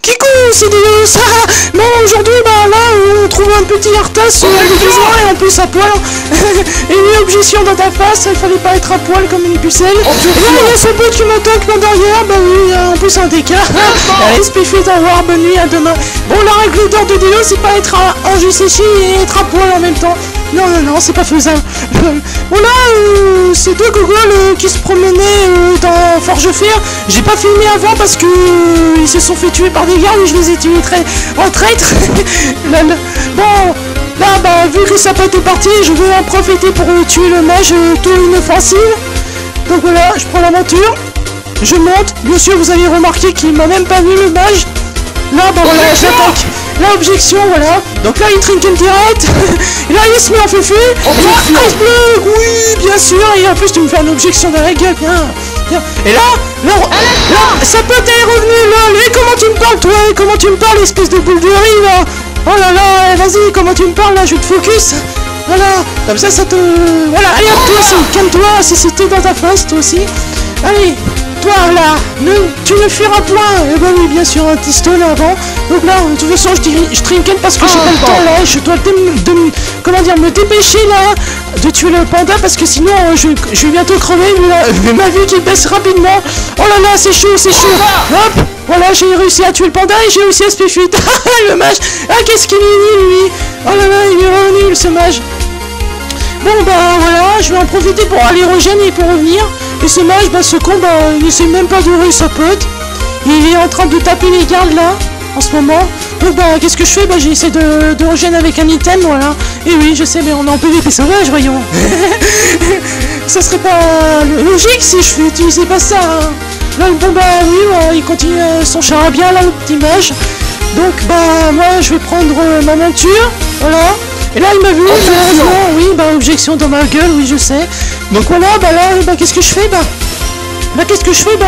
Kikou, c'est de ça. Bon, aujourd'hui, bah là, on trouve un petit Arthas avec des oreilles et en plus à poil. Et une objection dans ta face, il fallait pas être à poil comme une pucelle. Et là, il y a ce pote qui m'attaque là derrière, bah oui, en plus un DK. Allez, Spiffy, au revoir, bonne nuit, à demain. Bon, la règle d'or de Délo, c'est pas être en jus séché et être à poil en même temps. Non, non, non, c'est pas faisable. Bon là, c'est deux gogoles qui se promenaient dans Forge Fer. J'ai pas filmé avant parce que ils se sont fait tuer par des gardes et je les ai tués en traître. Bon, là, bah, vu que ça peut être parti, je vais en profiter pour tuer le mage tout inoffensive. Donc voilà, je prends la monture, je monte. Bien sûr, vous avez remarqué qu'il m'a même pas vu le mage. Là, bah voilà, j'attaque. La objection, voilà. Donc là, il trinque direct. Et là, il se met en fufu. Iceberg, oui, bien sûr. Et en plus, tu me fais une objection dans la gueule. Bien, bien. Et là, sa pote est revenue, là. Et comment tu me parles, toi? Et comment tu me parles, espèce de boule de riz, là? Oh là là, vas-y, comment tu me parles, là? Je te focus. Voilà. Comme ça te... Voilà, allez, hop, toi aussi. Calme-toi. Si c'était dans ta face, toi aussi. Allez. Toi là, tu ne feras point. Eh ben oui, bien sûr, un petit stone avant. Donc là, de toute façon, je trinken parce que j'ai pas le temps là. Je dois comment dire, me dépêcher là de tuer le panda parce que sinon je vais bientôt crever. Mais ma vie qui baisse rapidement. Oh là là, c'est chaud, c'est chaud. Hop, voilà, j'ai réussi à tuer le panda et j'ai réussi à se péfute. Le mage. Ah, qu'est-ce qu'il est nul lui. Oh là là, il est vraiment nul ce mage. Bon bah voilà, je vais en profiter pour aller régénérer et pour revenir. Et ce mage, bah ce con, bah il essaie même pas d'ouvrir sa pote. Il est en train de taper les gardes là, en ce moment. Donc bah qu'est-ce que je fais? Bah j'essaie de régénérer avec un item, voilà. Et oui, je sais, mais on est en PVP sauvage, voyons. Ça serait pas logique si je utilisais pas ça. Hein. Là, bon bah oui, il continue son charabia là, le petit mage. Donc bah moi je vais prendre ma monture, voilà. Et là il m'a vu, oui, bah objection dans ma gueule, oui je sais. Donc voilà, bah là, bah qu'est-ce que je fais? Bah qu'est-ce que je fais? Bah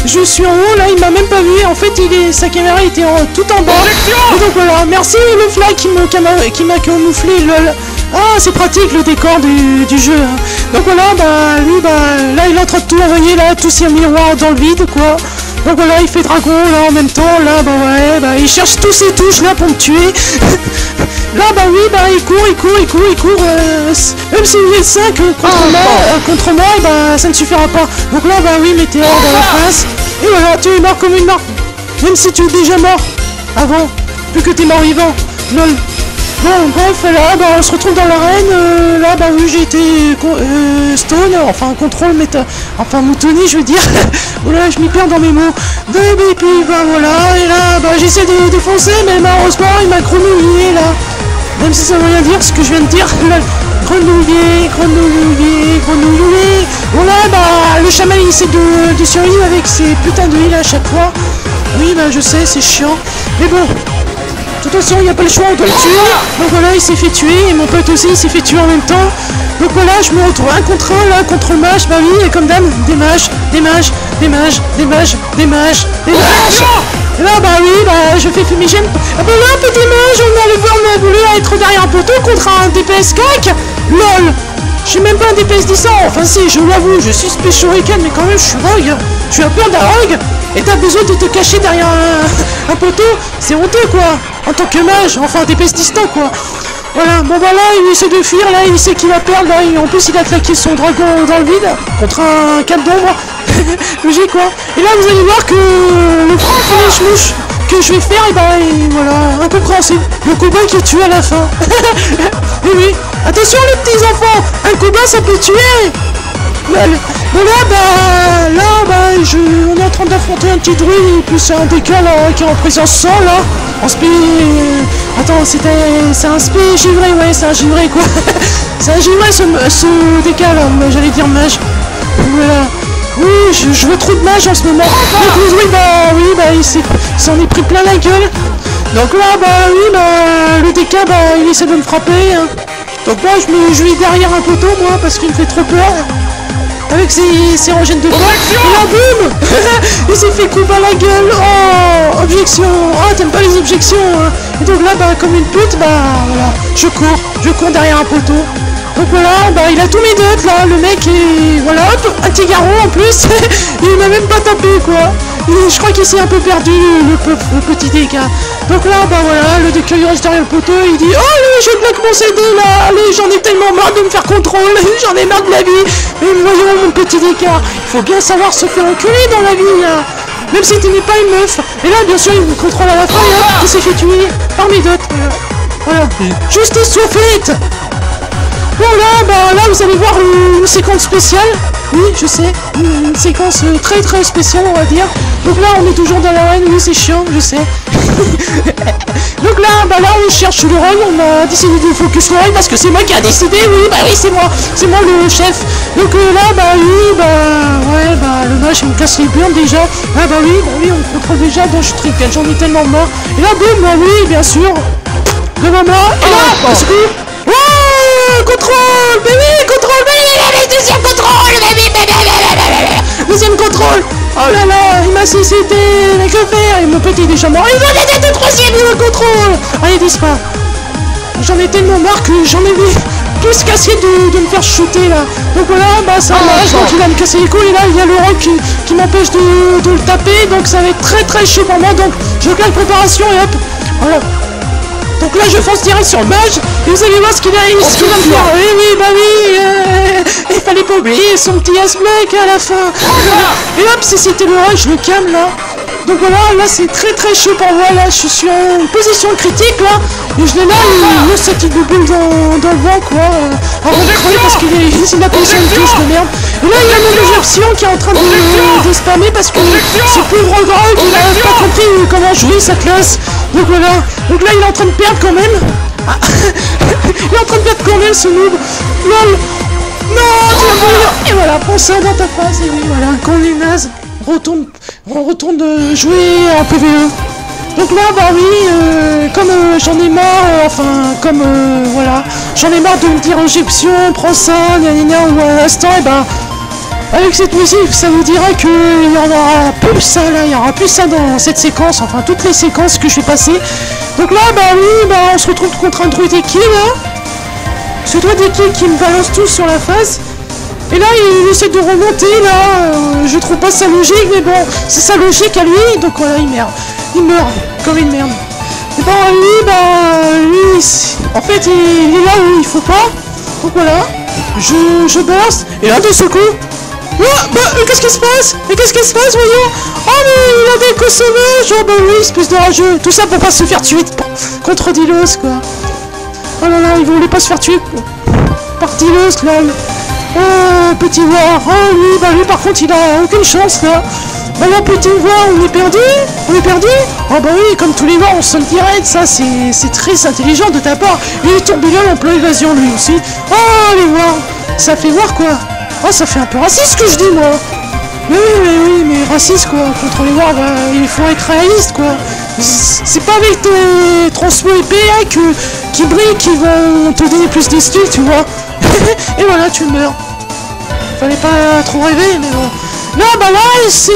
je suis en haut, là il m'a même pas vu, en fait sa caméra était tout en bas. Et donc voilà, merci le fly qui m'a camouflé, lol. Ah c'est pratique le décor du jeu. Hein. Donc voilà, bah lui, bah là il est en train de tout envoyer, là, tous ces miroirs dans le vide, quoi. Donc voilà, il fait dragon là en même temps, là bah ouais, bah il cherche tous ses touches là pour me tuer. Là bah oui, bah il court, même s'il est 5 contre moi, bah ça ne suffira pas. Donc là bah oui, météore dans la face. Et voilà, tu es mort comme une marque. Même si tu es déjà mort avant, plus que t'es mort vivant. Lol. Bon, bref, là, bah, on se retrouve dans l'arène. Là, bah oui, j'ai été stone, enfin contrôle, enfin moutonné, je veux dire. Voilà, je m'y perds dans mes mots. Et puis, bah voilà, et là, bah j'essaie de défoncer, mais malheureusement, il m'a grenouillé, là. Même si ça veut rien dire, ce que je viens de dire. Grenouillé. Voilà, bah, le chaman, il essaie de survivre avec ses putains de heal à chaque fois. Oui, bah, je sais, c'est chiant. Mais bon. De toute façon, il n'y a pas le choix, on doit le tuer. Donc voilà, il s'est fait tuer, et mon pote aussi, il s'est fait tuer en même temps. Donc voilà, je me retrouve un contre un, là, contre le mage. Bah oui, et comme d'hab, des mages. Et là, bah oui, bah, je fais fumigène. Ah bah là, petit mage, on allait voir, mais voulu être derrière un poteau contre un DPS cac. LOL. Je suis même pas un DPS 10 ans. Enfin si, je l'avoue, je suis Space Shuriken, mais quand même, je suis rogue. Je suis un peu d'un rogue. Et t'as besoin de te cacher derrière un poteau. C'est honteux, quoi. En tant que mage, enfin un DPS distant, quoi. Voilà, bon bah là, il essaie de fuir, là, il sait qu'il va perdre, là, en plus il a claqué son dragon dans le vide, contre un cap d'ombre. Logique, quoi. Et là, vous allez voir que le grand finish-mouche que je vais faire, et bah, voilà, incompréhensible. Le combat qui est tué à la fin. Et oui, attention les petits enfants, un combat ça peut tuer. Bon là, on est en train d'affronter un petit druide, et puis c'est un décal qui est en présence 100, là. En spé... Attends, c'est un spé givré, ouais, c'est un givré, quoi. C'est un givré, ce décal, j'allais dire mage. Voilà. Oui, je veux trop de mage en ce moment. Donc il s'en est pris plein la gueule. Donc là, bah oui, bah, le DK, bah, il essaie de me frapper. Hein. Donc moi, je vais derrière un poteau, moi, parce qu'il me fait trop peur. Avec ses rangines de poing. Et là, boum. Il s'est fait couper à la gueule. Oh, objection. Oh, t'aimes pas les objections. Hein. Et donc là, bah, comme une pute, bah, voilà. Je cours derrière un poteau. Donc voilà, bah, il a tous mes dots, là. Le mec est... Voilà, hop, un petit garrot en plus. Il m'a même pas tapé, quoi. Je crois qu'il s'est un peu perdu, le petit dégât. Donc là, bah voilà, le décueil reste derrière le poteau, il dit « Oh, allez, je bloque mon CD, là. Allez, j'en ai tellement marre de me faire contrôle. J'en ai marre de la vie. Mais voyons, mon petit dégât, il faut bien savoir se faire enculer dans la vie, là. Même si tu n'es pas une meuf. » Et là, bien sûr, il vous contrôle à la fin, là. Il s'est fait tuer parmi d'autres. Voilà. Justice soit faite. Bon là, vous allez voir une séquence spéciale. Oui, je sais, une séquence très très spéciale, on va dire. Donc là, on est toujours dans l'arène, oui, c'est chiant, je sais. Donc là, on cherche le rôle, on a décidé de focus le rôle parce que c'est moi qui a décidé, oui, c'est moi le chef. Donc là, le match, il me casse les burnes déjà. Ah oui, on contrôle déjà, bon, je trique, j'en ai tellement marre. Et là, boum, oui, bien sûr, devant moi, et là, c'est cool. Contrôle, baby, deuxième contrôle, deuxième contrôle. Oh là là, il m'a CCT, mais que faire? Et mon petit est déjà mort. Il va être au troisième contrôle. Allez, dis pas. J'en ai tellement marre que j'en ai vu tous casser de me faire shooter là. Donc voilà, ça marche, donc il va me casser les couilles. Et là, il y a le rock qui m'empêche de le taper. Donc ça va être très très chaud pour moi. Donc je claque préparation et hop. Voilà. Donc là je fonce direct sur le mage et vous allez voir ce qu'il va me faire. Oui, il fallait pas oublier son petit ass-mec à la fin. Et hop, c'était le rush, je le calme là. Donc voilà, là c'est très très chaud pour moi, là je suis en position critique là. Et je l'ai là, il met sa petite boule dans le vent quoi. Alors on va crever parce qu'il a posé une touche de merde. Et là il y a mon version qui est en train de spammer parce que ce pauvre grog il a pas compris comment jouer sa classe. Donc voilà, donc là il est en train de perdre quand même. Il est en train de perdre quand même ce noob. LOL. Non, tu vas mourir. Et voilà, prends ça dans ta face. Et oui, voilà, quand on est naze, on retourne jouer en PvE. Donc là, comme j'en ai marre, voilà, j'en ai marre de me dire Egyption, prends ça, ou à l'instant, et avec cette musique, ça vous dira qu'il y en aura plus ça là, il y aura plus ça dans cette séquence, enfin toutes les séquences que je vais passer. Donc là, on se retrouve contre un druide équipe là. Ce druide équipe qui me balance tout sur la face. Et là, il essaie de remonter là. Je trouve pas ça logique, mais bon, c'est sa logique à lui. Donc voilà, il meurt. Il meurt comme une merde. Et lui, en fait, il est là où il faut pas. Donc voilà, je burst. Et là, de ce coup. Qu'est-ce qui se passe? Mais qu'est-ce qui se passe, voyons? Oh mais il a des sauvages. Oui, espèce de rageux. Tout ça pour pas se faire tuer contre Dilos, quoi. Oh là là, il voulait pas se faire tuer par Dilos, là. Oh, petit voir. Oh lui, par contre, il a aucune chance, là. Là, petit voir, on est perdu? Oh oui, comme tous les voir, on se le direct, ça, c'est très intelligent de ta part. Il est tourbillon en plein évasion, lui aussi. Oh, les voir. Ça fait voir, quoi. Oh, ça fait un peu raciste ce que je dis, moi. Mais oui, mais raciste, quoi. Contre les Wards, il faut être réaliste, quoi. C'est pas avec tes transmo épais qui brillent qui vont te donner plus de style, tu vois. Et voilà, tu meurs. Fallait pas trop rêver, mais bon. Là, si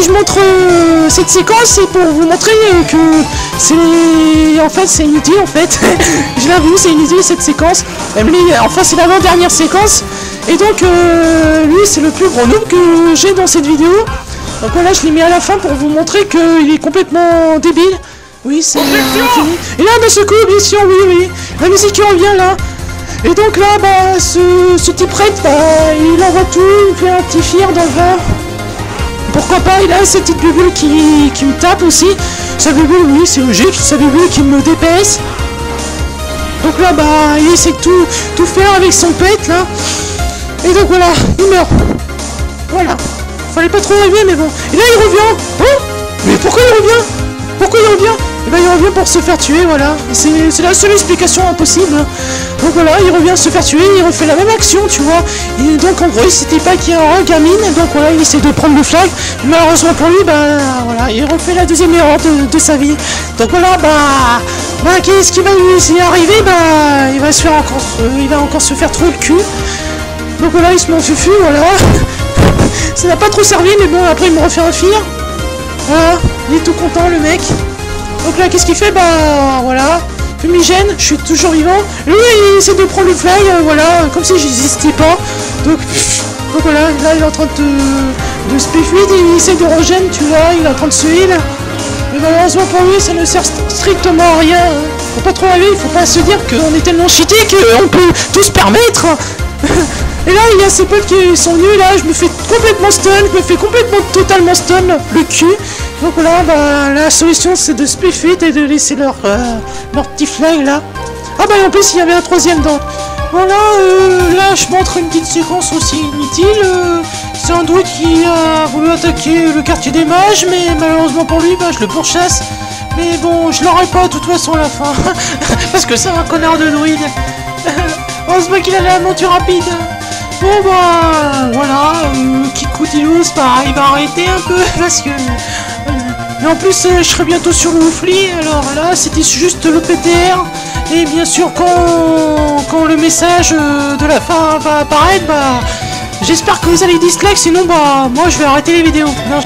je montre cette séquence, c'est pour vous montrer que c'est inutile, en fait. Je l'avoue, c'est inutile, cette séquence. Enfin, c'est l'avant-dernière séquence. Et donc, lui, c'est le plus gros noob que j'ai dans cette vidéo. Donc voilà, je l'ai mis à la fin pour vous montrer qu'il est complètement débile. Oui, c'est fini. Et là, de ce coup, bien sûr, oui, la musique qui revient, là. Et donc là, ce type raid, il envoie tout, il fait un petit fier dans le vent. Pourquoi pas, il a cette petite bubule qui me tape aussi. Sa bubule, oui, c'est logique, sa bubule qui me DPS. Donc là, il essaie de tout faire avec son pet, là. Et donc voilà, il meurt. Voilà. Fallait pas trop rêver, mais bon. Et là, il revient. Oh, mais pourquoi il revient? Eh il revient pour se faire tuer, voilà. C'est la seule explication impossible. Donc voilà, il revient se faire tuer, il refait la même action, tu vois. Et donc en gros, il s'était pas qu'il y a un gamine, donc voilà, il essaie de prendre le flag. Malheureusement pour lui, voilà, il refait la deuxième erreur de sa vie. Donc voilà, qu'est-ce qui va lui arriver? Il va encore se faire trop le cul. Donc voilà, il se met en fufu, voilà. Ça n'a pas trop servi, mais bon, après il me refait un fire. Voilà, il est tout content, le mec. Donc là, qu'est-ce qu'il fait? Voilà. Fumigène, je suis toujours vivant. Lui, il essaie de prendre le fly, voilà, comme si j'existais pas. Donc voilà, là, il est en train de de Spéfuite et il essaie de regen, tu vois, il est en train de se heal. Mais malheureusement pour lui, ça ne sert strictement à rien. Hein. Faut pas trop rêver, il faut pas se dire qu'on est tellement cheaté qu'on peut tout se permettre. Et là, il y a ses potes qui sont venus, là, je me fais complètement stun, je me fais complètement totalement stun le cul. Donc là, bah, la solution c'est de Spéfuite et de laisser leur petit flag là. Ah bah en plus il y avait un troisième dans. Voilà, là je montre une petite séquence aussi inutile. C'est un druide qui a voulu attaquer le quartier des mages, mais malheureusement pour lui, bah, je le pourchasse. Mais bon, je l'aurai pas de toute façon à la fin. Parce que c'est un connard de druide. Heureusement qu'il a la monture rapide. Bon bah voilà, Kikutilus, bah il va arrêter un peu parce que... mais en plus je serai bientôt sur le Oufli, alors là c'était juste le PTR. Et bien sûr quand le message de la fin va apparaître, bah j'espère que vous allez dislike, sinon bah moi je vais arrêter les vidéos. Non,